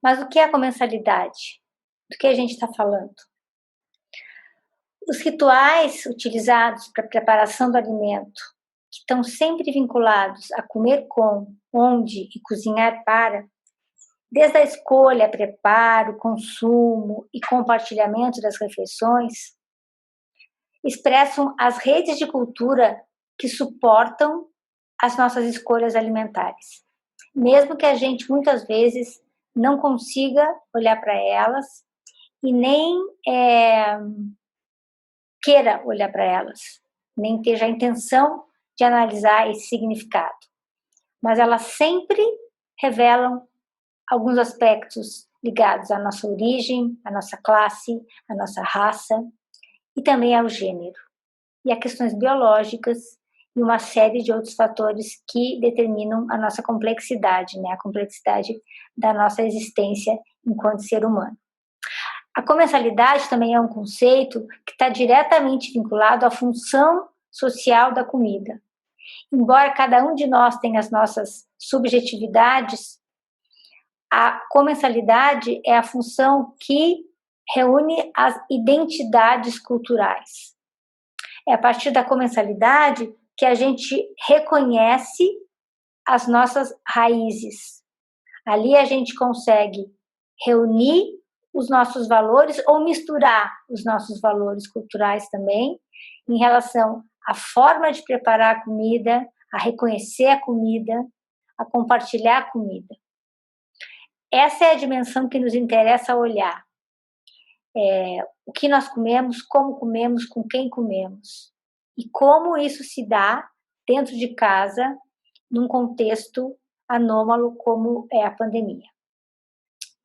Mas o que é a comensalidade? Do que a gente está falando? Os rituais utilizados para a preparação do alimento, que estão sempre vinculados a comer com, onde e cozinhar para, desde a escolha, preparo, consumo e compartilhamento das refeições, expressam as redes de cultura que suportam as nossas escolhas alimentares. Mesmo que a gente muitas vezes não consiga olhar para elas e nem queira olhar para elas, nem esteja a intenção de analisar esse significado. Mas elas sempre revelam alguns aspectos ligados à nossa origem, à nossa classe, à nossa raça e também ao gênero, e a questões biológicas e uma série de outros fatores que determinam a nossa complexidade, né? A complexidade da nossa existência enquanto ser humano. A comensalidade também é um conceito que está diretamente vinculado à função social da comida. Embora cada um de nós tenha as nossas subjetividades, a comensalidade é a função que reúne as identidades culturais. É a partir da comensalidade que a gente reconhece as nossas raízes. Ali a gente consegue reunir os nossos valores ou misturar os nossos valores culturais também em relação à forma de preparar a comida, a reconhecer a comida, a compartilhar a comida. Essa é a dimensão que nos interessa olhar. O que nós comemos, como comemos, com quem comemos. E como isso se dá dentro de casa, num contexto anômalo como é a pandemia.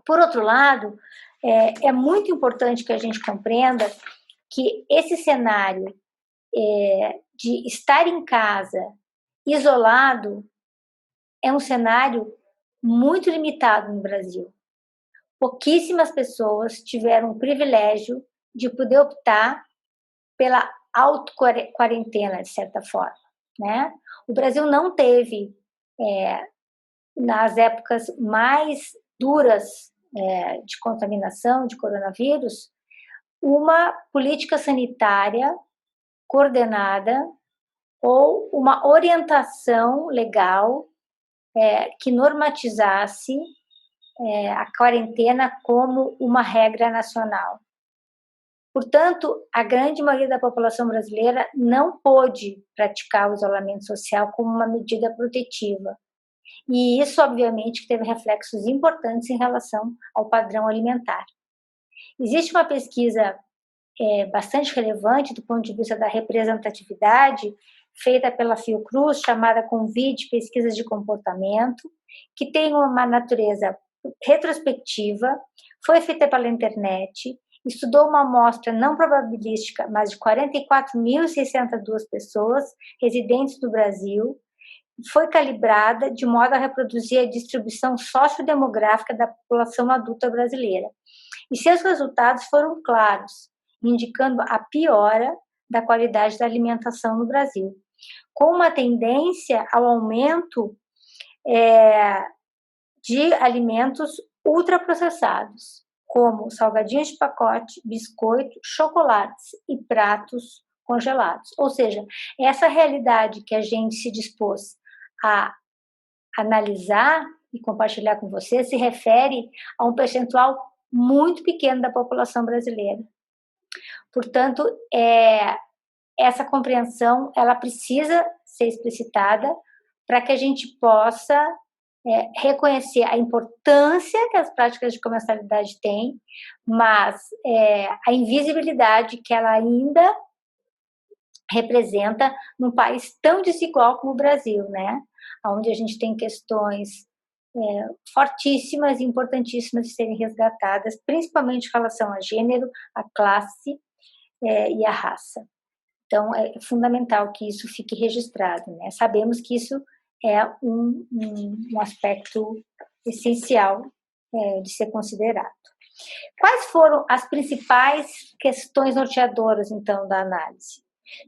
Por outro lado, é muito importante que a gente compreenda que esse cenário de estar em casa, isolado, é um cenário muito limitado no Brasil. Pouquíssimas pessoas tiveram o privilégio de poder optar pela auto-quarentena, de certa forma, né? O Brasil não teve, nas épocas mais duras de contaminação de coronavírus, uma política sanitária coordenada ou uma orientação legal que normatizasse a quarentena como uma regra nacional. Portanto, a grande maioria da população brasileira não pôde praticar o isolamento social como uma medida protetiva. E isso, obviamente, teve reflexos importantes em relação ao padrão alimentar. Existe uma pesquisa bastante relevante do ponto de vista da representatividade, feita pela Fiocruz, chamada Convide Pesquisas de Comportamento, que tem uma natureza retrospectiva, foi feita pela internet, estudou uma amostra não probabilística, mas de 44.602 pessoas residentes do Brasil, foi calibrada de modo a reproduzir a distribuição sociodemográfica da população adulta brasileira. E seus resultados foram claros, indicando a piora da qualidade da alimentação no Brasil, com uma tendência ao aumento de alimentos ultraprocessados, como salgadinhos de pacote, biscoito, chocolates e pratos congelados. Ou seja, essa realidade que a gente se dispôs a analisar e compartilhar com você se refere a um percentual muito pequeno da população brasileira. Portanto, essa compreensão ela precisa ser explicitada para que a gente possa reconhecer a importância que as práticas de comensalidade têm, mas a invisibilidade que ela ainda representa num país tão desigual como o Brasil, né? Onde a gente tem questões fortíssimas e importantíssimas de serem resgatadas, principalmente em relação a gênero, a classe e a raça. Então, é fundamental que isso fique registrado, né? Sabemos que isso é um aspecto essencial de ser considerado. Quais foram as principais questões norteadoras, então, da análise?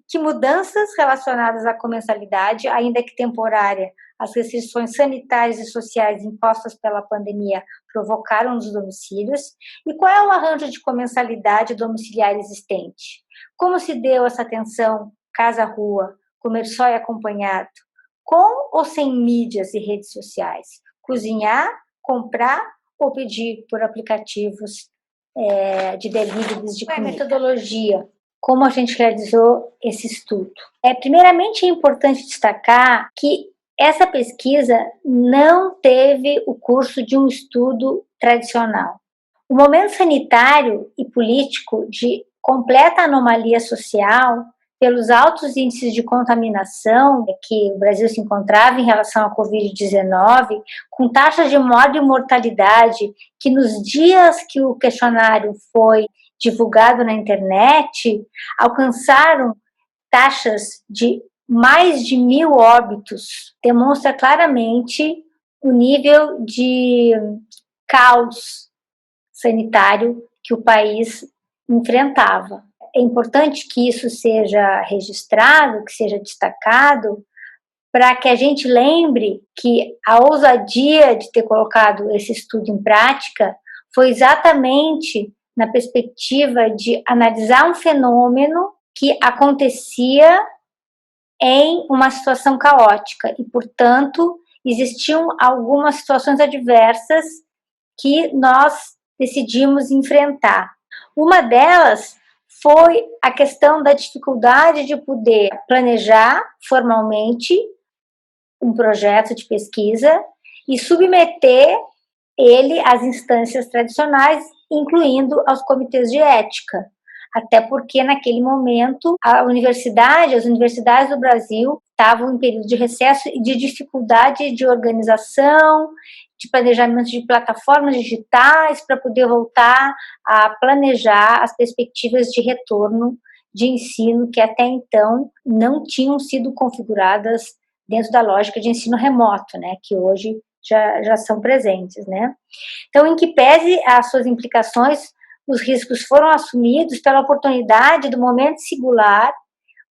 Que mudanças relacionadas à comensalidade, ainda que temporária, as restrições sanitárias e sociais impostas pela pandemia provocaram nos domicílios, e qual é o arranjo de comensalidade domiciliar existente? Como se deu essa atenção casa-rua, comer só e acompanhado, com ou sem mídias e redes sociais? Cozinhar, comprar ou pedir por aplicativos de deliveries de comida? Metodologia, como a gente realizou esse estudo. Primeiramente, é importante destacar que essa pesquisa não teve o curso de um estudo tradicional. O momento sanitário e político de completa anomalia social, pelos altos índices de contaminação que o Brasil se encontrava em relação à Covid-19, com taxas de morte e mortalidade que nos dias que o questionário foi divulgado na internet, alcançaram taxas de mais de 1.000 óbitos, demonstra claramente o nível de caos sanitário que o país enfrentava. É importante que isso seja registrado, que seja destacado, para que a gente lembre que a ousadia de ter colocado esse estudo em prática foi exatamente na perspectiva de analisar um fenômeno que acontecia em uma situação caótica e, portanto, existiam algumas situações adversas que nós decidimos enfrentar. Uma delas foi a questão da dificuldade de poder planejar formalmente um projeto de pesquisa e submeter ele às instâncias tradicionais, incluindo aos comitês de ética. Até porque, naquele momento, as universidades do Brasil estavam em período de recesso e de dificuldade de organização, de planejamento de plataformas digitais para poder voltar a planejar as perspectivas de retorno de ensino que até então não tinham sido configuradas dentro da lógica de ensino remoto, né, que hoje já são presentes, né. Então, em que pese as suas implicações, os riscos foram assumidos pela oportunidade do momento singular,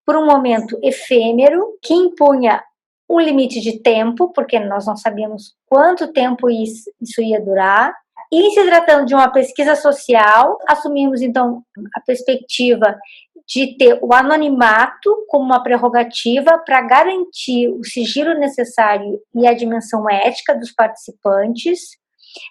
por um momento efêmero, que impunha um limite de tempo, porque nós não sabíamos quanto tempo isso ia durar, e se tratando de uma pesquisa social, assumimos então a perspectiva de ter o anonimato como uma prerrogativa para garantir o sigilo necessário e a dimensão ética dos participantes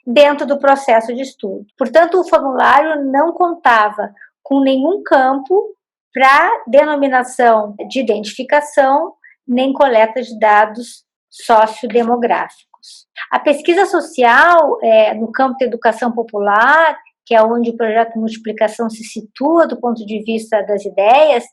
dentro do processo de estudo. Portanto, o formulário não contava com nenhum campo para denominação de identificação, nem coleta de dados sociodemográficos. A pesquisa social no campo da educação popular, que é onde o projeto Multiplicação se situa do ponto de vista das ideias,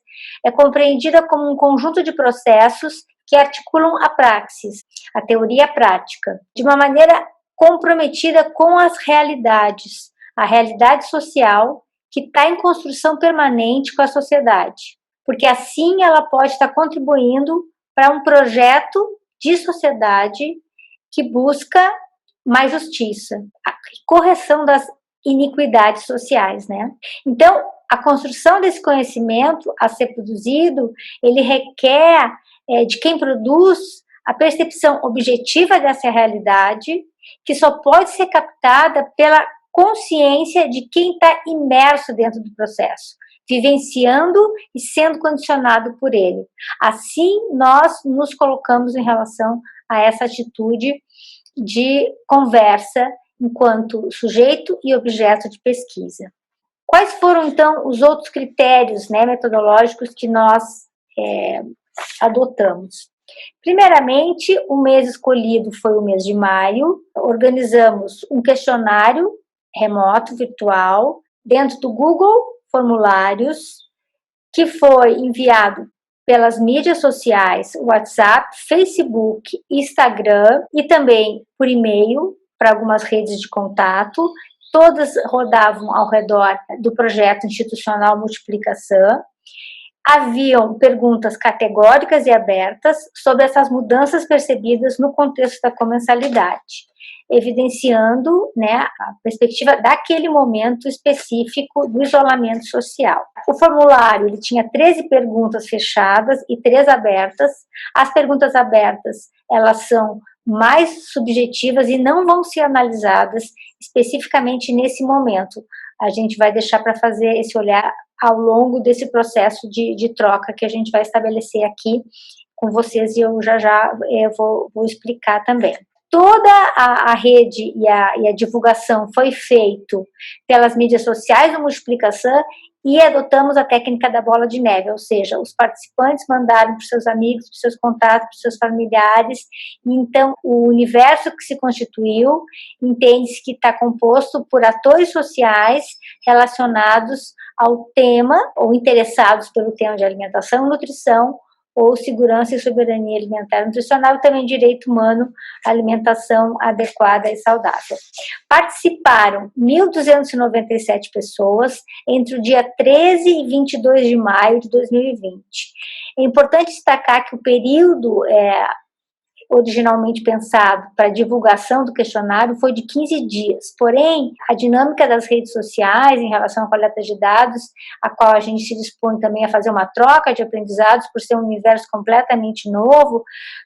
é compreendida como um conjunto de processos que articulam a praxis, a teoria prática, de uma maneira comprometida com as realidades, a realidade social que está em construção permanente com a sociedade, porque assim ela pode estar contribuindo para um projeto de sociedade que busca mais justiça, a correção das iniquidades sociais, né? Então, a construção desse conhecimento a ser produzido, ele requer de quem produz a percepção objetiva dessa realidade, que só pode ser captada pela consciência de quem está imerso dentro do processo, vivenciando e sendo condicionado por ele. Assim, nós nos colocamos em relação a essa atitude de conversa enquanto sujeito e objeto de pesquisa. Quais foram, então, os outros critérios, né, metodológicos que nós adotamos? Primeiramente, o mês escolhido foi o mês de maio. Organizamos um questionário remoto, virtual, dentro do Google Formulários, que foi enviado pelas mídias sociais, WhatsApp, Facebook, Instagram e também por e-mail para algumas redes de contato. Todas rodavam ao redor do projeto institucional Multiplicação. Haviam perguntas categóricas e abertas sobre essas mudanças percebidas no contexto da comensalidade, evidenciando, né, a perspectiva daquele momento específico do isolamento social. O formulário ele tinha 13 perguntas fechadas e 3 abertas. As perguntas abertas elas são mais subjetivas e não vão ser analisadas especificamente nesse momento. A gente vai deixar para fazer esse olhar ao longo desse processo de troca que a gente vai estabelecer aqui com vocês, e eu já vou explicar também. Toda a rede e a divulgação foi feito pelas mídias sociais do Multiplicação, e adotamos a técnica da bola de neve, ou seja, os participantes mandaram para os seus amigos, para os seus contatos, para os seus familiares, e então o universo que se constituiu entende-se que está composto por atores sociais relacionados ao tema, ou interessados pelo tema de alimentação e nutrição, ou segurança e soberania alimentar e nutricional, e também direito humano, alimentação adequada e saudável. Participaram 1.297 pessoas entre o dia 13 e 22 de maio de 2020. É importante destacar que o período originalmente pensado para divulgação do questionário foi de 15 dias, porém, a dinâmica das redes sociais em relação à coleta de dados, a qual a gente se dispõe também a fazer uma troca de aprendizados por ser um universo completamente novo,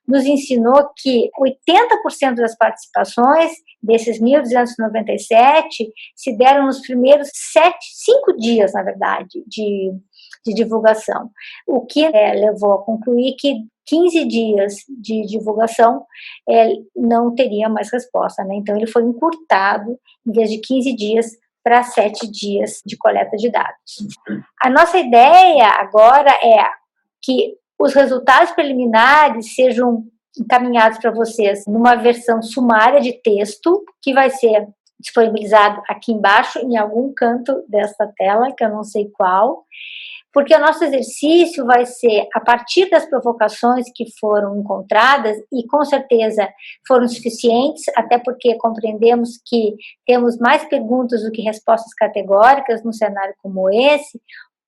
nos ensinou que 80% das participações desses 1.297 se deram nos primeiros 5 dias, na verdade, de divulgação, o que levou a concluir que 15 dias de divulgação não teria mais resposta, né? Então ele foi encurtado, em vez de 15 dias, para 7 dias de coleta de dados. A nossa ideia agora é que os resultados preliminares sejam encaminhados para vocês numa versão sumária de texto, que vai ser disponibilizado aqui embaixo, em algum canto desta tela, que eu não sei qual, porque o nosso exercício vai ser, a partir das provocações que foram encontradas, e com certeza foram suficientes, até porque compreendemos que temos mais perguntas do que respostas categóricas num cenário como esse,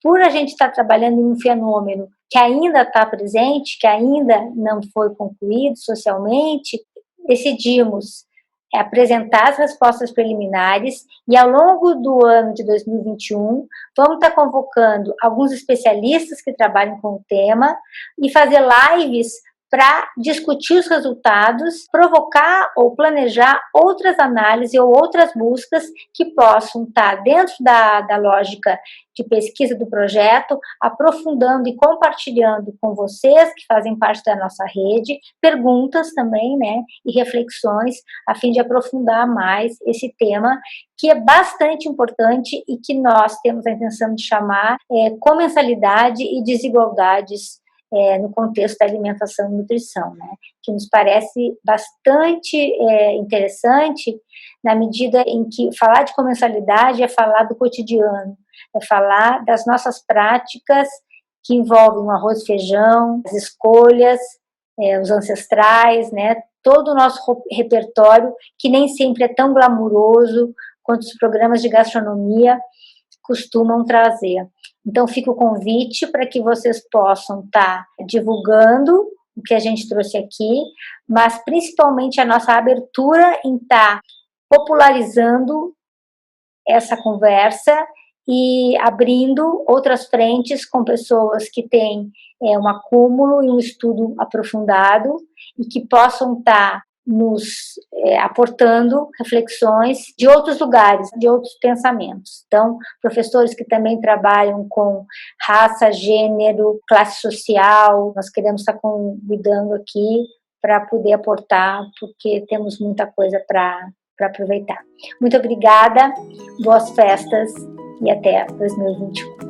por a gente estar trabalhando em um fenômeno que ainda está presente, que ainda não foi concluído socialmente, decidimos apresentar as respostas preliminares, e ao longo do ano de 2021 vamos estar convocando alguns especialistas que trabalham com o tema e fazer lives para discutir os resultados, provocar ou planejar outras análises ou outras buscas que possam estar dentro da lógica de pesquisa do projeto, aprofundando e compartilhando com vocês que fazem parte da nossa rede, perguntas também, né, e reflexões, a fim de aprofundar mais esse tema, que é bastante importante e que nós temos a intenção de chamar comensalidade e desigualdades no contexto da alimentação e nutrição, né, que nos parece bastante interessante, na medida em que falar de comensalidade é falar do cotidiano, é falar das nossas práticas que envolvem o arroz e feijão, as escolhas, os ancestrais, né, todo o nosso repertório, que nem sempre é tão glamuroso quanto os programas de gastronomia costumam trazer. Então, fica o convite para que vocês possam estar divulgando o que a gente trouxe aqui, mas principalmente a nossa abertura em estar popularizando essa conversa e abrindo outras frentes com pessoas que têm um acúmulo e um estudo aprofundado e que possam estar nos aportando reflexões de outros lugares, de outros pensamentos. Então, professores que também trabalham com raça, gênero, classe social, nós queremos estar convidando aqui para poder aportar, porque temos muita coisa para aproveitar. Muito obrigada, boas festas e até 2021.